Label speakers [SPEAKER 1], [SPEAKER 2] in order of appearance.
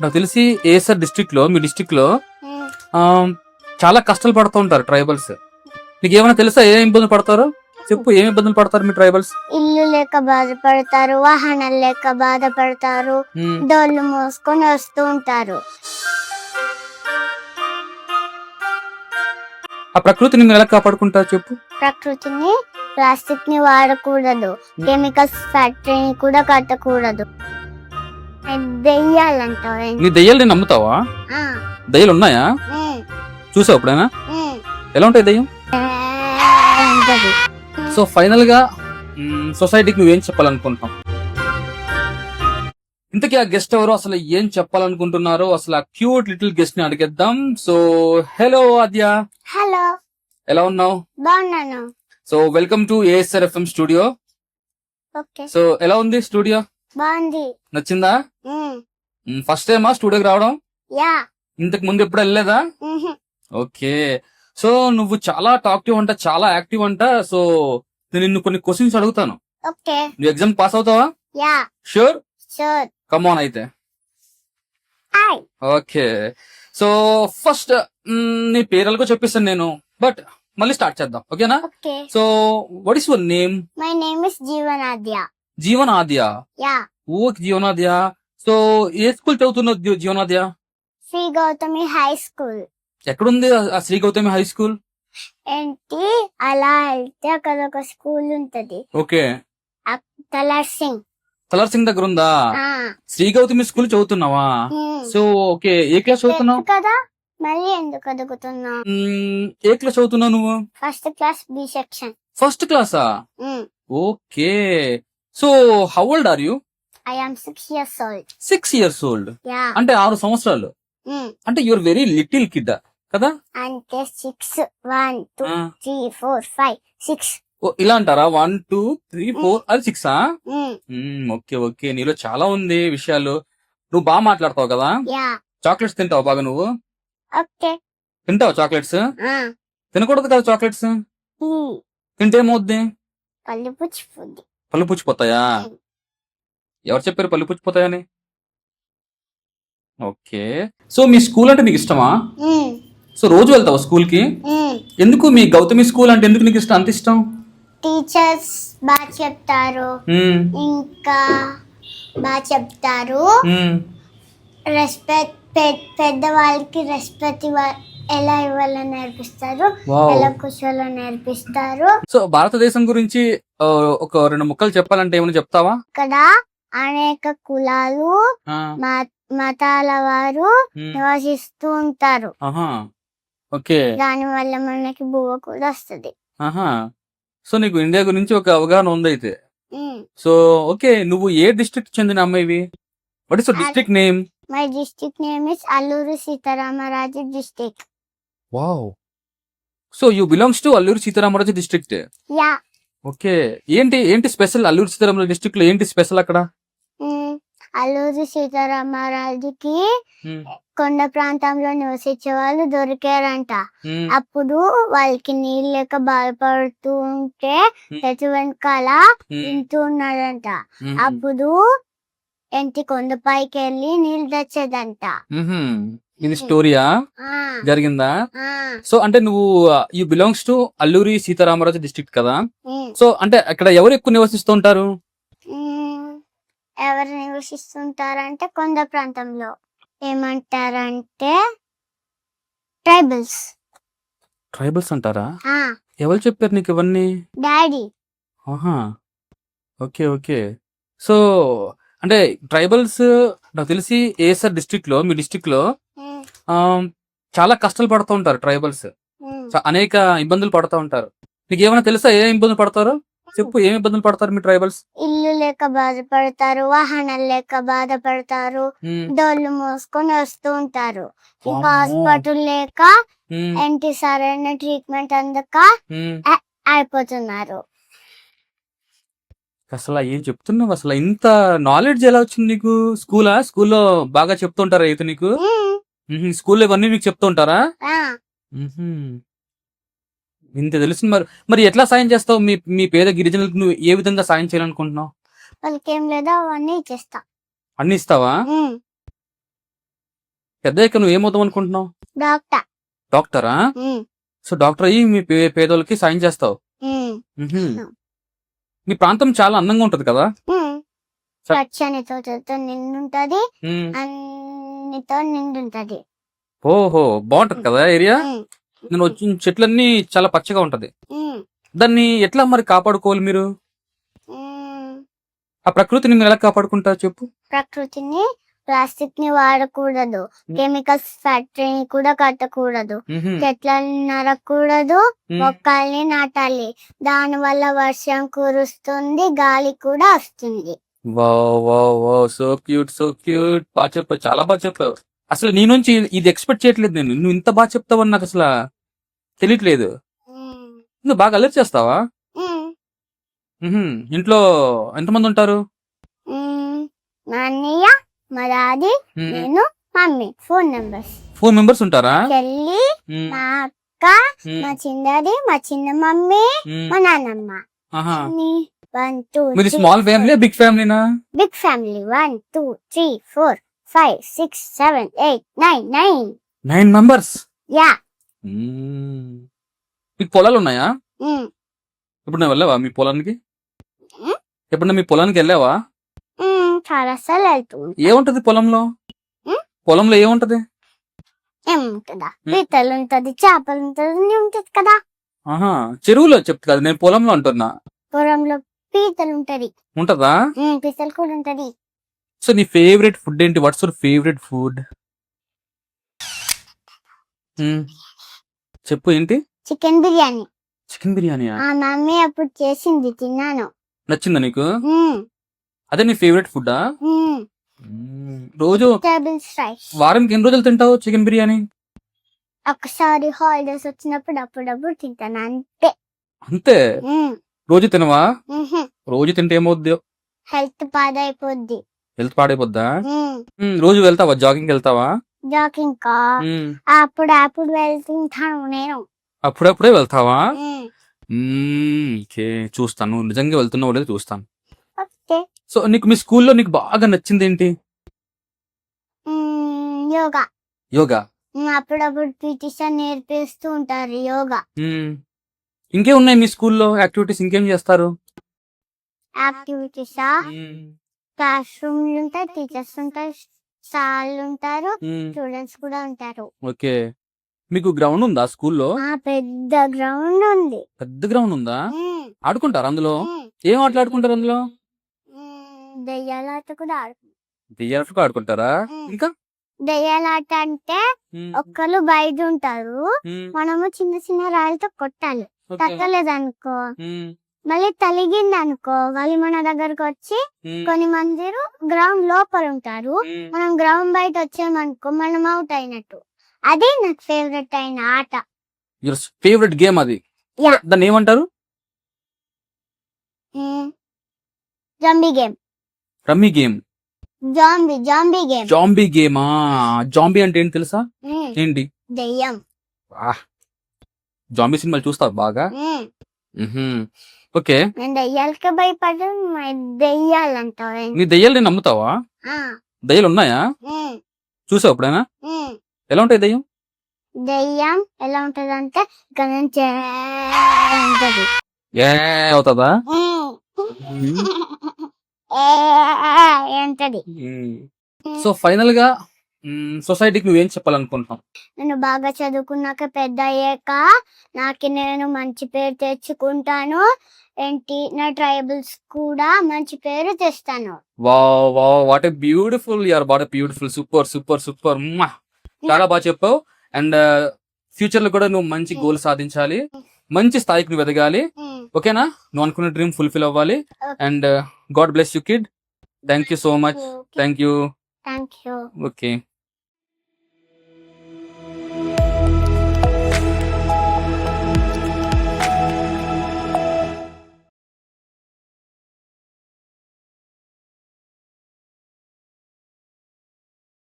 [SPEAKER 1] నాకు తెలిసి ASR district లో మీ డిస్ట్రిక్ట్ లో
[SPEAKER 2] ఉమ్.
[SPEAKER 1] ఆ, చాలా కష్టాలు పడుతూ ఉంటారు ట్రైబల్స్. నీకు ఏమైనా తెలుసా ఏం ఇబ్బందులు పడతారో? చెప్పు, ఏం ఇబ్బందులు పడతారు మీ ట్రైబల్స్?
[SPEAKER 2] ఇల్లు లేక బాధపడతారు, వాహనాలు లేక బాధపడతారు, డోళ్ళు మోసుకొని వస్తూ ఉంటారు.
[SPEAKER 1] ఆ ప్రకృతిని మీరు ఎలా కాపాడుకుంటారు చెప్పు?
[SPEAKER 2] ప్రకృతిని, ప్లాస్టిక్ ని వాడకూడదు, కెమికల్స్ ఫ్యాక్టరీని కూడా కట్టకూడదు. దెయ్యాలంటావు ఏంటి?
[SPEAKER 1] నీ దెయ్యాలు నేను నమ్ముతావా?
[SPEAKER 2] ఆ,
[SPEAKER 1] దెయ్యాలు ఉన్నాయా?
[SPEAKER 2] ఉమ్,
[SPEAKER 1] చూసావు ఎప్పుడైనా?
[SPEAKER 2] ఉమ్.
[SPEAKER 1] ఎలా ఉంటాయి దెయ్యం?
[SPEAKER 2] ఉంటది.
[SPEAKER 1] సో ఫైనల్ గా సొసైటీకి నువ్వేం చెప్పాలనుకుంటున్నావు? ఇంతకీ ఆ గెస్ట్ ఎవరు, అసలు ఏం చెప్పాలనుకుంటున్నారో అసలు ఆ క్యూట్ లిటిల్ గెస్ట్ ని అడిగేద్దాం. సో హలో ఆద్య,
[SPEAKER 2] హలో,
[SPEAKER 1] ఎలా ఉన్నావు?
[SPEAKER 2] బాగున్నాను.
[SPEAKER 1] So welcome to ASR FM studio.
[SPEAKER 2] Okay,
[SPEAKER 1] so ఎలా ఉంది స్టూడియో?
[SPEAKER 2] బాగుంది.
[SPEAKER 1] నచ్చిందా?
[SPEAKER 2] ఉమ్,
[SPEAKER 1] ఫస్ట్ టైమా స్టూడియోకి రావడం?
[SPEAKER 2] యా.
[SPEAKER 1] ఇంతకు ముందు ఎప్పుడు వెళ్ళలేదా?
[SPEAKER 2] ఉహు.
[SPEAKER 1] ఓకే. సో నువ్వు చాలా టాక్టివ్ అంట, చాలా యాక్టివ్ అంట. సో నేను నిన్ను కొన్ని క్వశ్చన్స్ అడుగుతాను.
[SPEAKER 2] ఓకే,
[SPEAKER 1] నువ్వు ఎగ్జామ్ పాస్ అవుతావా?
[SPEAKER 2] Yeah,
[SPEAKER 1] sure?
[SPEAKER 2] షూర్.
[SPEAKER 1] కమాన్ అయితే.
[SPEAKER 2] హాయ్.
[SPEAKER 1] ఓకే. సో ఫస్ట్ నీ పేర్లకు చెప్పిస్తాను నేను, బట్ మళ్ళీ స్టార్ట్ చేద్దాం, ఓకేనా?
[SPEAKER 2] Okay,
[SPEAKER 1] so what is your name?
[SPEAKER 2] My name is Jeevanadya.
[SPEAKER 1] Jeevanadya.
[SPEAKER 2] Yeah.
[SPEAKER 1] Okay Jeevanadya. So ఏ స్కూల్ చదువుతున్నావు జీవనాద్య?
[SPEAKER 2] Sri Gautami high school.
[SPEAKER 1] ఎక్కడుంది ఆ శ్రీ గౌతమి హై స్కూల్?
[SPEAKER 2] ఏంటి, అలా వెళ్తే అక్కడ ఒక స్కూల్ ఉంటది,
[SPEAKER 1] ఓకే.
[SPEAKER 2] తలర్ సింగ్.
[SPEAKER 1] కలర్ సింగ్ దగ్గర ఉందా?
[SPEAKER 2] ఆ,
[SPEAKER 1] శ్రీ గౌతమి స్కూల్ చదువుతున్నావా?
[SPEAKER 2] ఉమ్.
[SPEAKER 1] సో ఓకే, ఏ క్లాస్ చదువుతున్నావు?
[SPEAKER 2] తెలుసు కదా, మళ్ళీ ఎందుకు అడుగుతున్నా?
[SPEAKER 1] ఏ క్లాస్ చదువుతున్నావు నువ్వు?
[SPEAKER 2] First class B section.
[SPEAKER 1] ఫస్ట్ క్లాసా? Okay. So how old are you?
[SPEAKER 2] I am 6 years old.
[SPEAKER 1] 6 years old.
[SPEAKER 2] Yeah.
[SPEAKER 1] అంటే 6 సంవత్సరాలు. అంటే యువర్ వెరీ లిటిల్ కిడ్ కదా?
[SPEAKER 2] అంటే 6 1 2
[SPEAKER 1] ఆ.
[SPEAKER 2] 3 4 5 6.
[SPEAKER 1] ఓ, ఇలా అంటారా? 1 2 3 4 అది 6ఆ? ఓకే ఓకే, నీలో చాలా ఉంది విషయాలు. నువ్వు బాగా మాట్లాడతావు కదా?
[SPEAKER 2] యా.
[SPEAKER 1] చాక్లెట్స్ తింటావు బాగా నువ్వు?
[SPEAKER 2] ఓకే.
[SPEAKER 1] తింటావు చాక్లెట్స్?
[SPEAKER 2] ఆ.
[SPEAKER 1] తినకూడదు కదా చాక్లెట్స్? తింటే ఏమవుద్ది?
[SPEAKER 2] పళ్ళు పుచ్చిపోద్ది.
[SPEAKER 1] పళ్ళు పుచ్చిపోతాయా? ఎవరు చెప్పారు పళ్ళు పుచ్చిపోతాయని? ఓకే. సో మీ స్కూల్ అంటే నీకు ఇష్టమా? సో రోజు వెళ్తావు స్కూల్ కి? ఎందుకు మీ గౌతమి స్కూల్ అంటే ఎందుకు నీకు అంత ఇష్టం?
[SPEAKER 2] టీచర్స్ బాగా చెప్తారు,
[SPEAKER 1] మ్మ్.
[SPEAKER 2] ఇంకా బాగా చెప్తారు.
[SPEAKER 1] మ్మ్.
[SPEAKER 2] రెస్పెక్ట్, పెద్దవాళ్ళకి రెస్పెక్ట్ ఎలా ఇవ్వాలని నేర్పిస్తారు,
[SPEAKER 1] వావ్.
[SPEAKER 2] ఎలా కూర్చోవాలని నేర్పిస్తారు.
[SPEAKER 1] సో భారతదేశం గురించి ఒక 2 ముక్కలు చెప్పాలంటే ఏమైనా చెప్తావా?
[SPEAKER 2] ఇక్కడ అనేక కులాలు,
[SPEAKER 1] ఆ,
[SPEAKER 2] మతాల వారు
[SPEAKER 1] మ్మ్.
[SPEAKER 2] నివసిస్తూ ఉంటారు.
[SPEAKER 1] ఆహా. ఓకే.
[SPEAKER 2] దాని వల్ల మనకి బువ్వ కూడా వస్తుంది.
[SPEAKER 1] ఆహా. సో నీకు ఇండియా గురించి ఒక అవగాహన ఉంది అయితే. సో ఓకే, నువ్వు ఏ డిస్ట్రిక్ట్ చెందిన అమ్మాయివి? What is your district name?
[SPEAKER 2] My district name is Alluri Sitaramaraju district.
[SPEAKER 1] Wow. So you belongs to Alluri Sitaramaraju district.
[SPEAKER 2] Yeah.
[SPEAKER 1] Okay. ఏంటి ఏంటి స్పెషల్ అల్లూరి సీతారామరాజు డిస్ట్రిక్ట్ లో ఏంటి స్పెషల్ అక్కడ?
[SPEAKER 2] అల్లూరి సీతారామరాజుకి కొండ ప్రాంతంలో నివసించే వాళ్ళు దొరికారంట. అప్పుడు వాళ్ళకి నీళ్ళు లేక బాధపడుతూ ఉంటే చెట్టు వెనకాల తింటూ ఉన్నాడంట. అప్పుడు ఎంటి కొండపైకి వెళ్ళి నీళ్ళు తెచ్చేదంట.
[SPEAKER 1] ఇది స్టోరీయా?
[SPEAKER 2] ఆ,
[SPEAKER 1] జరిగిందా?
[SPEAKER 2] ఆ,
[SPEAKER 1] సో అంటే నువ్వు you belongs to Alluri Sitaramaraju district కదా?
[SPEAKER 2] ఉమ్,
[SPEAKER 1] సో అంటే అక్కడ ఎవరు ఎక్కువ నివసిస్తూ ఉంటారు?
[SPEAKER 2] ఉమ్. ఎవరు నివసిస్తుంటారంటే కొండ ప్రాంతంలో ఏమంటారంటే ట్రైబల్స్.
[SPEAKER 1] ట్రైబల్స్ అంటారా? ఎవరు చెప్పారు నీకు ఇవన్నీ?
[SPEAKER 2] డాడీ.
[SPEAKER 1] ఆహా. Okay okay. సో అంటే ట్రైబల్స్ నాకు తెలిసి ఏఎస్ఆర్ డిస్ట్రిక్ట్ లో మీ డిస్ట్రిక్ట్ లో ఆ, చాలా కష్టాలు పడుతూ ఉంటారు ట్రైబల్స్. అనేక ఇబ్బందులు పడుతూ ఉంటారు. నీకు ఏమైనా తెలుసా ఏ ఇబ్బందులు పడతారో? చెప్పు, ఏం ఇబ్బందులు పడతారు మీ ట్రైబల్స్?
[SPEAKER 2] ఇల్లు లేక బాధపడతారు, వాహనాలు లేక బాధపడతారు, డోళ్ళు మోసుకొని వస్తూ ఉంటారు. ఇంకా హాస్పిటల్ లేక ఏంటి సరైన ట్రీట్మెంట్ అందక అయిపోతున్నారు.
[SPEAKER 1] అసలు ఏం చెప్తున్నావు? అసలు ఇంత నాలెడ్జ్ ఎలా వచ్చింది నీకు? స్కూల్లో బాగా చెప్తుంటారా అయితే నీకు? స్కూల్లో ఇవన్నీ నీకు చెప్తుంటారా?
[SPEAKER 2] ఆ,
[SPEAKER 1] ఇంత తెలుసు. మరి ఎట్లా సాయం చేస్తావు? మీ పేద గిరిజనులకు నువ్వు ఏ విధంగా సాయం చేయాలనుకుంటున్నావు?
[SPEAKER 2] వాళ్ళకి ఏం లేదో అవన్నీ చేస్తా.
[SPEAKER 1] అన్ని ఇస్తావా? పెద్దయ్యాక నువ్వు ఏమవుతావు అనుకుంటున్నావు?
[SPEAKER 2] డాక్టర్.
[SPEAKER 1] డాక్టరా?
[SPEAKER 2] ఉమ్,
[SPEAKER 1] సో డాక్టర్ అయ్యి మీ పేదోళ్ళకి సాయం చేస్తావు.
[SPEAKER 2] ఉమ్,
[SPEAKER 1] మ్హూ. మీ ప్రాంతం చాలా అందంగా ఉంటది కదా?
[SPEAKER 2] ఉమ్. పచ్చని తోటతో నిండుంటది,
[SPEAKER 1] మ్.
[SPEAKER 2] అన్నితో నిండుంటది.
[SPEAKER 1] ఓహో, బాగుంటది కదా ఏరియా?
[SPEAKER 2] ఉమ్,
[SPEAKER 1] నేను వచ్చిన చెట్లన్నీ చాలా పచ్చగా ఉంటది.
[SPEAKER 2] ఉమ్,
[SPEAKER 1] దాన్ని ఎట్లా మరి కాపాడుకోవాలి మీరు?
[SPEAKER 2] ఉమ్.
[SPEAKER 1] ఆ ప్రకృతిని మీరు ఎలా కాపాడుకుంటారు చెప్పు?
[SPEAKER 2] ప్రకృతిని, ప్లాస్టిక్ ని వాడకూడదు, కెమికల్స్ ఫ్యాక్టరీని కూడా కట్టకూడదు,
[SPEAKER 1] మ్హూ.
[SPEAKER 2] చెట్లను నరకూడదు,
[SPEAKER 1] మ్.
[SPEAKER 2] మొక్కల్ని నాటాలి. దాని వల్ల వర్షం కురుస్తుంది, గాలి కూడా వస్తుంది.
[SPEAKER 1] Wow wow wow, so cute so cute. బాగా చెప్పావు, చాలా బాగా చెప్పావు. అసలు నీ నుంచి ఇది ఎక్స్పెక్ట్ చేయట్లేదు నేను. నువ్వు ఇంత బాగా చెప్తావని నాకు అసలు తెలియట్లేదు.
[SPEAKER 2] ఉమ్,
[SPEAKER 1] నువ్వు బాగా అల్లరి చేస్తావా?
[SPEAKER 2] ఉమ్,
[SPEAKER 1] మ్హూ. ఇంట్లో ఎంతమంది ఉంటారు?
[SPEAKER 2] ఉమ్. మా అన్నయ్య, మా డాడీ,
[SPEAKER 1] మ్.
[SPEAKER 2] నేను, మమ్మీ. 4 members.
[SPEAKER 1] 4 members ఉంటారా?
[SPEAKER 2] చెల్లి,
[SPEAKER 1] మ్.
[SPEAKER 2] మా అక్క,
[SPEAKER 1] మ్.
[SPEAKER 2] మా చిన్న డాడీ, మా చిన్న మమ్మీ,
[SPEAKER 1] మ్.
[SPEAKER 2] మా నాన్నమ్మ.
[SPEAKER 1] ఆహా.
[SPEAKER 2] 1 2
[SPEAKER 1] మీది స్మాల్ ఫ్యామిలీ బిగ్ ఫ్యామిలీనా?
[SPEAKER 2] Big family. 1 2 3 4 5 6 7 8 9 9.
[SPEAKER 1] 9 members.
[SPEAKER 2] యా.
[SPEAKER 1] మీకు పొలాలు ఉన్నాయా?
[SPEAKER 2] ఉమ్,
[SPEAKER 1] ఎప్పుడన్నా వెళ్ళావా మీ పొలానికి?
[SPEAKER 2] ఉమ్,
[SPEAKER 1] ఎప్పుడన్నా మీ పొలానికి వెళ్ళావా?
[SPEAKER 2] చాలా సార్లు వెళ్తుంది.
[SPEAKER 1] ఏముంటది పొలంలో?
[SPEAKER 2] ఉమ్,
[SPEAKER 1] పొలంలో ఏముంటది?
[SPEAKER 2] ఏముంటుందా? పీతలు ఉంటది, చేపలు ఉంటది, అన్ని ఉంటది కదా.
[SPEAKER 1] ఆహా, చెరువులో చెప్తా కదా, నేను పొలంలో అంటున్నా.
[SPEAKER 2] పొలంలో పీతలు ఉంటది,
[SPEAKER 1] ఉంటదా?
[SPEAKER 2] పీతలు కూడా ఉంటది.
[SPEAKER 1] సో నీ ఫేవరెట్ ఫుడ్ ఏంటి? What's your favourite food? చెప్పు, ఏంటి?
[SPEAKER 2] చికెన్ బిర్యానీ.
[SPEAKER 1] చికెన్ బిర్యానీయా?
[SPEAKER 2] ఆ మమ్మీ అప్పుడు చేసింది, తిన్నాను.
[SPEAKER 1] నచ్చిందా నీకు?
[SPEAKER 2] ఉమ్,
[SPEAKER 1] అదే నీ ఫేవరెట్ ఫుడ్డా?
[SPEAKER 2] ఉమ్.
[SPEAKER 1] రోజు
[SPEAKER 2] వెజిటేబుల్స్ రైస్.
[SPEAKER 1] వారానికి ఎన్ని రోజులు తింటావు చికెన్ బిర్యానీ?
[SPEAKER 2] ఒకసారి హాలిడేస్ వచ్చినప్పుడు అప్పుడప్పుడు తింటాను, అంతే.
[SPEAKER 1] అంతే? రోజు తినవా? రోజు తింటే ఏమవుద్ది?
[SPEAKER 2] హెల్త్ పాడైపోద్ది.
[SPEAKER 1] హెల్త్ పాడైపోద్దా? రోజు వెళ్తావా? జాగింగ్ వెళ్తావా?
[SPEAKER 2] జాకింగ్ కా
[SPEAKER 1] మ్మ్.
[SPEAKER 2] అప్పుడు వెళ్తుంటాను నేను.
[SPEAKER 1] అప్పుడప్పుడే వెళ్తావా?
[SPEAKER 2] ఉమ్,
[SPEAKER 1] ఓకే, చూస్తాను. నువ్వు నిజంగా వెళ్తున్నావు లేదు చూస్తాను.
[SPEAKER 2] ఓకే.
[SPEAKER 1] సో నీకు మీ స్కూల్లో నీకు బాగా నచ్చింది ఏంటి?
[SPEAKER 2] యోగా.
[SPEAKER 1] యోగా.
[SPEAKER 2] అప్పుడప్పుడు పీటీ సార్ నేర్పిస్తూ ఉంటారు యోగా.
[SPEAKER 1] ఇంకేం ఉన్నాయి మీ స్కూల్లో యాక్టివిటీస్? ఇంకేం చేస్తారు?
[SPEAKER 2] యాక్టివిటీసా? క్లాస్ రూమ్లు ఉంటాయి, టీచర్స్ ఉంటారు, సార్లు ఉంటారు, స్టూడెంట్స్ కూడా ఉంటారు.
[SPEAKER 1] ఓకే. మీకు గ్రౌండ్ ఉందా స్కూల్లో?
[SPEAKER 2] పెద్ద గ్రౌండ్ ఉంది.
[SPEAKER 1] పెద్ద గ్రౌండ్ ఉందా?
[SPEAKER 2] ఉమ్,
[SPEAKER 1] ఆడుకుంటారు అందులో?
[SPEAKER 2] ఉమ్,
[SPEAKER 1] ఏం ఆటలు ఆడుకుంటారు అందులో?
[SPEAKER 2] దెయ్యాలాట కూడా ఆడుకుంటారు.
[SPEAKER 1] దెయ్యాలు ఆడుకుంటారా? ఇంకా?
[SPEAKER 2] దెయ్యాలాట అంటే ఒక్కరు బయట ఉంటారు, మనము చిన్న చిన్న రాళ్ళతో కొట్టాలి. తగ్గలేదనుకో, మళ్ళీ తలిగింది అనుకో, వాళ్ళు మన దగ్గరకు వచ్చి కొన్ని మంది గ్రౌండ్ లోపల ఉంటారు, మనం గ్రౌండ్ బయట వచ్చామనుకో మనం అవుట్ అయినట్టు. అదే నాకు ఫేవరెట్ అయిన ఆట.
[SPEAKER 1] యువర్ ఫేవరెట్ గేమ్ అది?
[SPEAKER 2] యా.
[SPEAKER 1] దాన్ని ఏమంటారు?
[SPEAKER 2] Zombie game.
[SPEAKER 1] Rummy game.
[SPEAKER 2] Zombie game.
[SPEAKER 1] Zombie గేమా? జాంబీ అంటే ఏంటి తెలుసా? ఏంటి?
[SPEAKER 2] దెయ్యం.
[SPEAKER 1] జాంబీ సినిమాలు చూస్తావు బాగా? ఓకే.
[SPEAKER 2] నేను దెయ్యాలకి భయపడను, దెయ్యాలంటావు.
[SPEAKER 1] నీ దెయ్యాలు నేను నమ్ముతావా? దెయ్యాలు ఉన్నాయా? చూసావు ఎప్పుడైనా? ఎలా ఉంటాయి దెయ్యం?
[SPEAKER 2] దెయ్యం ఎలా ఉంటది అంటే ఉంటది.
[SPEAKER 1] ఏ అవుతుందా?
[SPEAKER 2] ఏంటది?
[SPEAKER 1] సో ఫైనల్ గా సొసైటీకి నువ్వేం చెప్పాలనుకుంటున్నావు?
[SPEAKER 2] నేను బాగా చదువుకున్నాక పెద్ద అయ్యాక నేను మంచి పేరు తెచ్చుకుంటాను, ఏంటి నా ట్రైబల్స్ కూడా మంచి పేరు తెస్తాను.
[SPEAKER 1] Wow wow, what a beautiful, you're what a beautiful, super super super. చాలా బాగా చెప్పావు. అండ్ ఫ్యూచర్ లో కూడా నువ్వు మంచి గోల్ సాధించాలి, మంచి స్థాయికి నువ్వు ఎదగాలి. ఓకేనా? నువ్వు అనుకున్న డ్రీమ్ ఫుల్ఫిల్ అవ్వాలి. And God bless you kid. Thank you so much. Thank you.
[SPEAKER 2] Thank you.
[SPEAKER 1] Okay.